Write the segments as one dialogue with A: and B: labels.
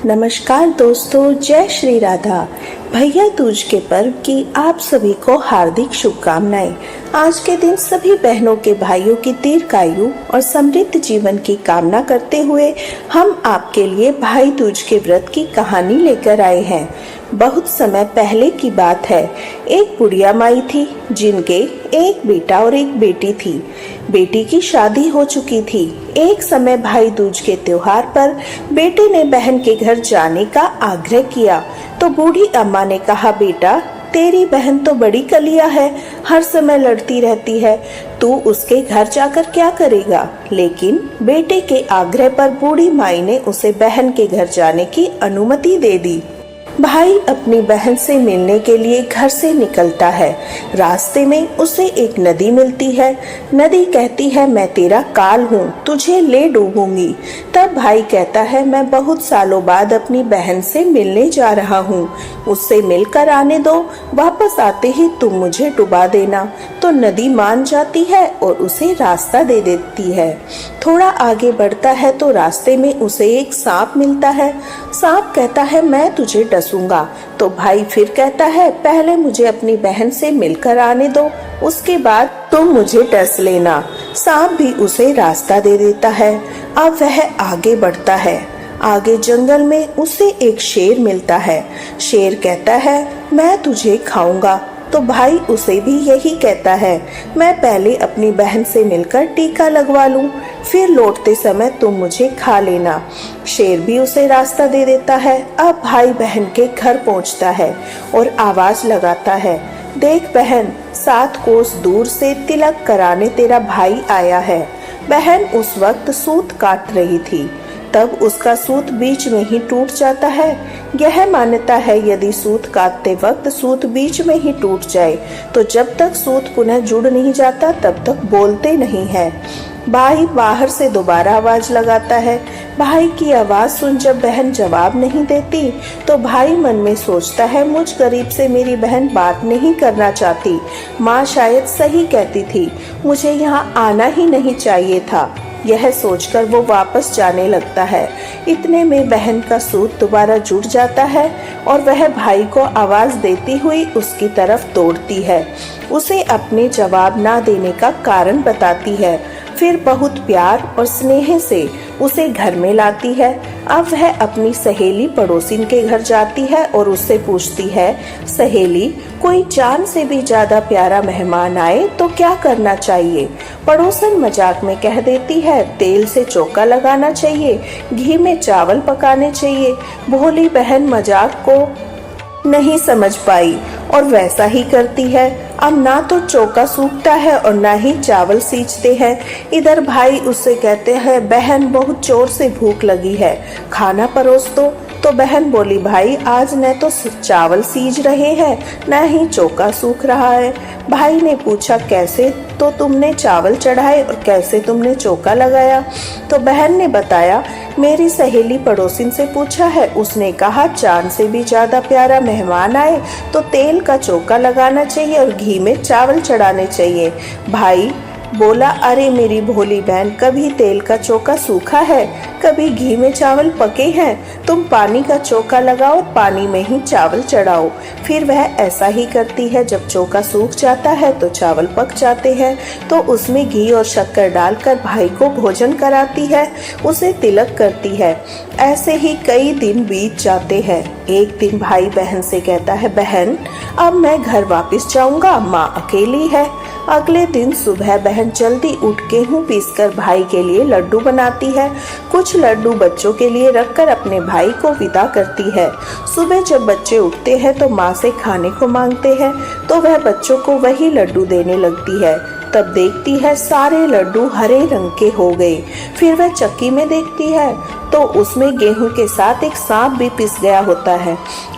A: नमस्कार दोस्तों, जय श्री राधा। भैया दूज के पर्व की आप सभी को हार्दिक शुभकामनाएं। आज के दिन सभी बहनों के भाइयों की दीर्घायु और समृद्ध जीवन की कामना करते हुए हम आपके लिए भाई दूज के व्रत की कहानी लेकर आए हैं। बहुत समय पहले की बात है। एक बुढ़िया माई थी जिनके एक बेटा और एक बेटी थी। बेटी की शादी हो चुकी थी। एक समय भाई दूज के त्योहार पर बेटे ने बहन के घर जाने का आग्रह किया तो बूढ़ी अम्मा ने कहा, बेटा तेरी बहन तो बड़ी कलिया है, हर समय लड़ती रहती है, तू उसके घर जाकर क्या करेगा। लेकिन बेटे के आग्रह पर बूढ़ी माई ने उसे बहन के घर जाने की अनुमति दे दी। भाई अपनी बहन से मिलने के लिए घर से निकलता है। रास्ते में उसे एक नदी मिलती है। नदी कहती है, मैं तेरा काल हूँ, तुझे ले डूबूंगी। तब भाई कहता है, मैं बहुत सालों बाद अपनी बहन से मिलने जा रहा हूँ, उससे मिलकर आने दो, वापस आते ही तुम मुझे डुबा देना। तो नदी मान जाती है और उसे रास्ता दे देती है। थोड़ा आगे बढ़ता है तो रास्ते में उसे एक सांप मिलता है। सांप कहता है, मैं तुझे डसूंगा। तो भाई फिर कहता है, पहले मुझे अपनी बहन से मिलकर आने दो, उसके बाद तुम मुझे डस लेना। सांप भी उसे रास्ता दे देता है। अब वह आगे बढ़ता है। आगे जंगल में उसे एक शेर मिलता है। शेर कहता है, मैं तुझे खाऊंगा। तो भाई उसे भी यही कहता है, मैं पहले अपनी बहन से मिलकर टीका लगवा लूं, फिर लौटते समय तुम मुझे खा लेना। शेर भी उसे रास्ता दे देता है। अब भाई बहन के घर पहुंचता है और आवाज लगाता है, देख बहन, 7 कोस दूर से तिलक कराने तेरा भाई आया है। बहन उस वक्त सूत काट रही थी। तब उसका सूत बीच में ही टूट जाता है। यह मान्यता है, यदि सूत काटते वक्त सूत बीच में ही टूट जाए तो जब तक सूत पुनः जुड़ नहीं जाता तब तक बोलते नहीं है। भाई बाहर से दोबारा आवाज लगाता है। भाई की आवाज सुन जब बहन जवाब नहीं देती तो भाई मन में सोचता है, मुझ गरीब से मेरी बहन बात नहीं करना चाहती। माँ शायद सही कहती थी, मुझे यहाँ आना ही नहीं चाहिए था। यह सोचकर वो वापस जाने लगता है। इतने में बहन का सूत दोबारा जुड़ जाता है और वह भाई को आवाज देती हुई उसकी तरफ दौड़ती है। उसे अपने जवाब ना देने का कारण बताती है। फिर बहुत प्यार और स्नेह से उसे घर में लाती है। अब वह अपनी सहेली पड़ोसिन के घर जाती है और उससे पूछती है, सहेली, कोई जान से भी ज्यादा प्यारा मेहमान आए तो क्या करना चाहिए। पड़ोसन मजाक में कह देती है, तेल से चौका लगाना चाहिए, घी में चावल पकाने चाहिए। भोली बहन मजाक को नहीं समझ पाई और वैसा ही करती है। अब ना तो चौका सूखता है और ना ही चावल सींचते हैं। इधर भाई उससे कहते हैं, बहन बहुत जोर से भूख लगी है, खाना परोस दो। तो बहन बोली, भाई आज न तो चावल सींच रहे हैं न ही चौका सूख रहा है। भाई ने पूछा, कैसे तो तुमने चावल चढ़ाए और कैसे तुमने चौका लगाया। तो बहन ने बताया, मेरी सहेली पड़ोसिन से पूछा है, उसने कहा चांद से भी ज्यादा प्यारा मेहमान आए तो तेल का चौका लगाना चाहिए और घी में चावल चढ़ाने चाहिए। भाई बोला, अरे मेरी भोली बहन, कभी तेल का चौका सूखा है, कभी घी में चावल पके हैं। तुम पानी का चौका लगाओ, पानी में ही चावल चढ़ाओ। फिर वह ऐसा ही करती है। जब चौका सूख जाता है तो चावल पक जाते हैं। तो उसमें घी और शक्कर डालकर भाई को भोजन कराती है, उसे तिलक करती है। ऐसे ही कई दिन बीत जाते हैं। एक दिन भाई बहन से कहता है, बहन अब मैं घर वापस जाऊंगा, माँ अकेली है। अगले दिन सुबह बहन जल्दी उठ गेहूं पीसकर भाई के लिए लड्डू बनाती है। कुछ लड्डू बच्चों के लिए रखकर अपने भाई को विदा करती है। सुबह जब बच्चे उठते हैं तो माँ से खाने को मांगते हैं तो वह बच्चों को वही लड्डू देने लगती है। तब देखती है सारे लड्डू हरे रंग के हो गए। फिर वह चक्की में देखती है तो उसमें गेहूं के साथ एक सांप भी पिस गया होता है।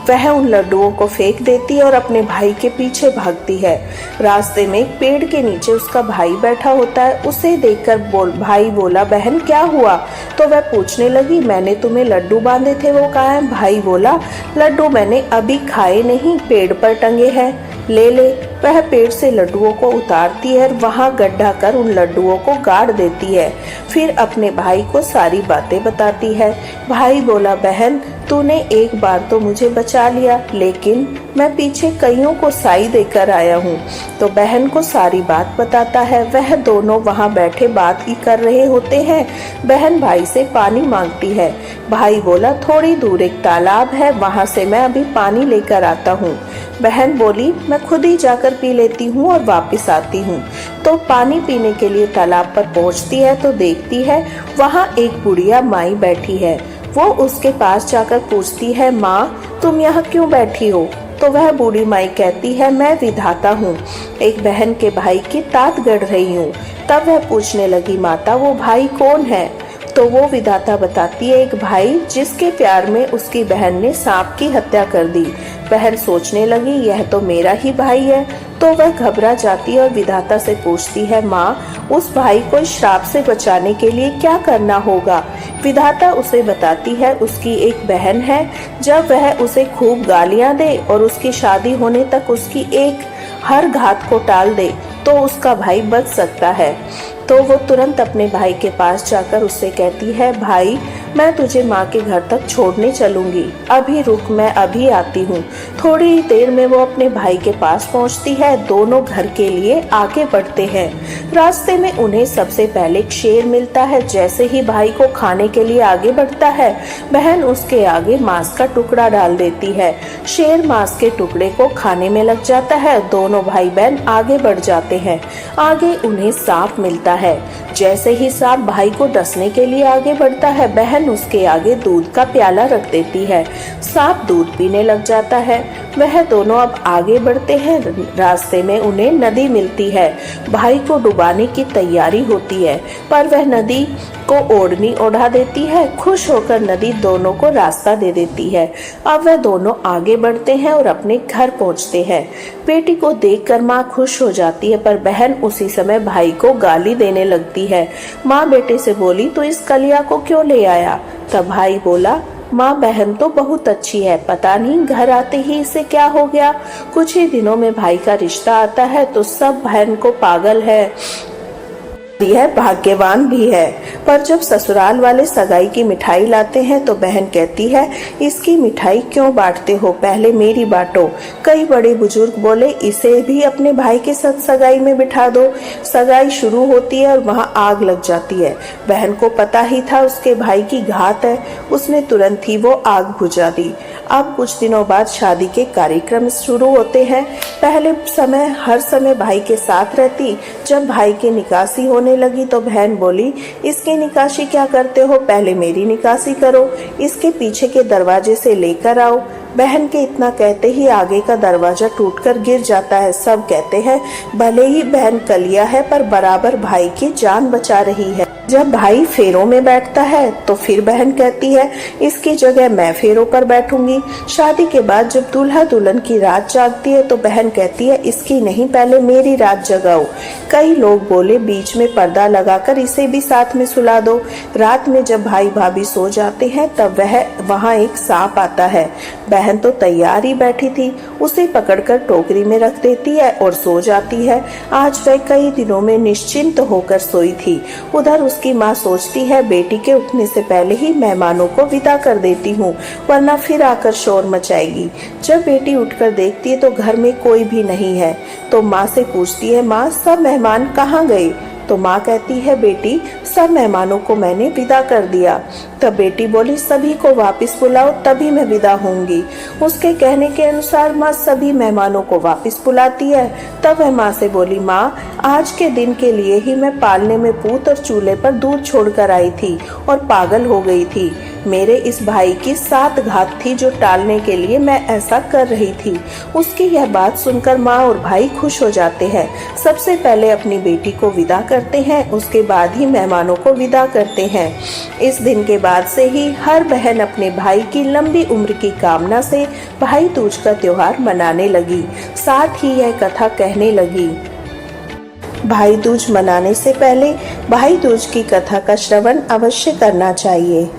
A: वह उन लड्डुओं को फेंक देती है और अपने भाई के पीछे भागती है। रास्ते में एक पेड़ के नीचे उसका भाई बैठा होता है। उसे देखकर भाई बोला, बहन क्या हुआ। तो वह पूछने लगी, मैंने तुम्हें लड्डू बांधे थे, वो कहाँ है। भाई बोला, लड्डू मैंने अभी खाए नहीं, पेड़ पर टंगे हैं, ले ले। वह पेड़ से लड्डुओं को उतारती है और वहां गड्ढा कर उन लड्डुओं को गाड़ देती है। फिर अपने भाई को सारी बातें बताती है। भाई बोला, बहन तूने एक बार तो मुझे बचा लिया, लेकिन मैं पीछे कईयों को साई देकर आया हूँ। तो बहन को सारी बात बताता है। वह दोनों वहाँ बैठे बात ही कर रहे होते हैं। बहन भाई से पानी मांगती है। भाई बोला, थोड़ी दूर एक तालाब है, वहाँ से मैं अभी पानी लेकर आता हूँ। बहन बोली, मैं खुद ही जाकर पी लेती हूँ और वापस आती हूँ। तो पानी पीने के लिए तालाब पर पहुँचती है तो देखती है वहाँ एक बुढ़िया माई बैठी है। वो उसके पास जाकर पूछती है, माँ तुम यहाँ क्यों बैठी हो? तो वह बूढ़ी माई कहती है, मैं विधाता हूँ, एक बहन के भाई की तात गढ़ रही हूँ। तब वह पूछने लगी, माता वो भाई कौन है? तो वो विधाता बताती है, एक भाई जिसके प्यार में उसकी बहन ने सांप की हत्या कर दी। बहन सोचने लगी, यह तो मेरा ही भाई है। तो वह घबरा जाती है और विधाता से पूछती है, माँ उस भाई को इस श्राप से बचाने के लिए क्या करना होगा? विधाता उसे बताती है, उसकी एक बहन है, जब वह उसे खूब गालियां दे और उसकी शादी होने तक उसकी एक हर घात को टाल दे तो उसका भाई बच सकता है। तो वो तुरंत अपने भाई के पास जाकर उससे कहती है, भाई मैं तुझे माँ के घर तक छोड़ने चलूंगी, अभी रुक, मैं अभी आती हूँ। थोड़ी ही देर में वो अपने भाई के पास पहुँचती है। दोनों घर के लिए आगे बढ़ते हैं। रास्ते में उन्हें सबसे पहले एक शेर मिलता है। जैसे ही भाई को खाने के लिए आगे बढ़ता है, बहन उसके आगे मांस का टुकड़ा डाल देती है। शेर मांस के टुकड़े को खाने में लग जाता है। दोनों भाई बहन आगे बढ़ जाते हैं। आगे उन्हें सांप मिलता है। जैसे ही सांप भाई को डसने के लिए आगे बढ़ता है, बहन उसके आगे दूध का प्याला रख देती है। सांप दूध पीने लग जाता है। वह दोनों अब आगे बढ़ते हैं। रास्ते में उन्हें नदी मिलती है। भाई को डुबाने की तैयारी होती है, पर वह नदी को ओढ़नी ओढ़ा देती है। खुश होकर नदी दोनों को रास्ता दे देती है। अब वह दोनों आगे बढ़ते हैं और अपने घर पहुंचते हैं। बेटी को देखकर माँ खुश हो जाती है, पर बहन उसी समय भाई को गाली देने लगती है। माँ बेटे से बोली, तो इस कलिया को क्यों ले आया? तब भाई बोला, माँ बहन तो बहुत अच्छी है, पता नहीं घर आते ही इसे क्या हो गया। कुछ ही दिनों में भाई का रिश्ता आता है तो सब बहन को पागल है, यह भाग्यवान भी है। पर जब ससुराल वाले सगाई की मिठाई लाते हैं तो बहन कहती है, इसकी मिठाई क्यों बांटते हो, पहले मेरी बांटो। कई बड़े बुजुर्ग बोले, इसे भी अपने भाई के साथ सगाई में बिठा दो। सगाई शुरू होती है और वहाँ आग लग जाती है। बहन को पता ही था उसके भाई की घात है, उसने तुरंत ही वो आग बुझा दी। अब कुछ दिनों बाद शादी के कार्यक्रम शुरू होते हैं। पहले हर समय भाई के साथ रहती। जब भाई की निकासी होने लगी तो बहन बोली, इसकी निकासी क्या करते हो, पहले मेरी निकासी करो, इसके पीछे के दरवाजे से लेकर आओ। बहन के इतना कहते ही आगे का दरवाजा टूटकर गिर जाता है। सब कहते हैं, भले ही बहन कलिया है पर बराबर भाई की जान बचा रही है। जब भाई फेरों में बैठता है तो फिर बहन कहती है, इसकी जगह मैं फेरों पर बैठूंगी। शादी के बाद जब दूल्हा दुल्हन की रात जागती है तो बहन कहती है, इसकी नहीं, पहले मेरी रात जगाओ। कई लोग बोले, बीच में पर्दा लगाकर इसे भी साथ में सुला दो। रात में जब भाई भाभी सो जाते हैं तब वहाँ एक सांप आता है। बहन तो तैयार ही बैठी थी, उसे पकड़कर टोकरी में रख देती है और सो जाती है। आज वह कई दिनों में निश्चिंत होकर सोई थी। उधर उसकी माँ सोचती है, बेटी के उठने से पहले ही मेहमानों को विदा कर देती हूँ, वरना फिर आकर शोर मचाएगी। जब बेटी उठकर देखती है तो घर में कोई भी नहीं है। तो माँ से पूछती है, माँ सब मेहमान कहाँ गए? तो माँ कहती है, बेटी सब मेहमानों को मैंने विदा कर दिया। तब बेटी बोली, सभी को वापस बुलाओ तभी मैं विदा होंगी। उसके कहने के अनुसार माँ सभी मेहमानों को वापस बुलाती है। तब वह माँ से बोली, माँ आज के दिन के लिए ही मैं पालने में पूत और चूल्हे पर दूध छोड़कर आई थी और पागल हो गई थी। मेरे इस भाई की 7 घात थी जो टालने के लिए मैं ऐसा कर रही थी। उसकी यह बात सुनकर माँ और भाई खुश हो जाते हैं। सबसे पहले अपनी बेटी को विदा करते हैं, उसके बाद ही मेहमानों को विदा करते हैं। इस दिन के बाद से ही हर बहन अपने भाई की लंबी उम्र की कामना से भाई दूज का त्योहार मनाने लगी। साथ ही यह कथा कहने लगी, भाई दूज मनाने से पहले भाई दूज की कथा का श्रवण अवश्य करना चाहिए।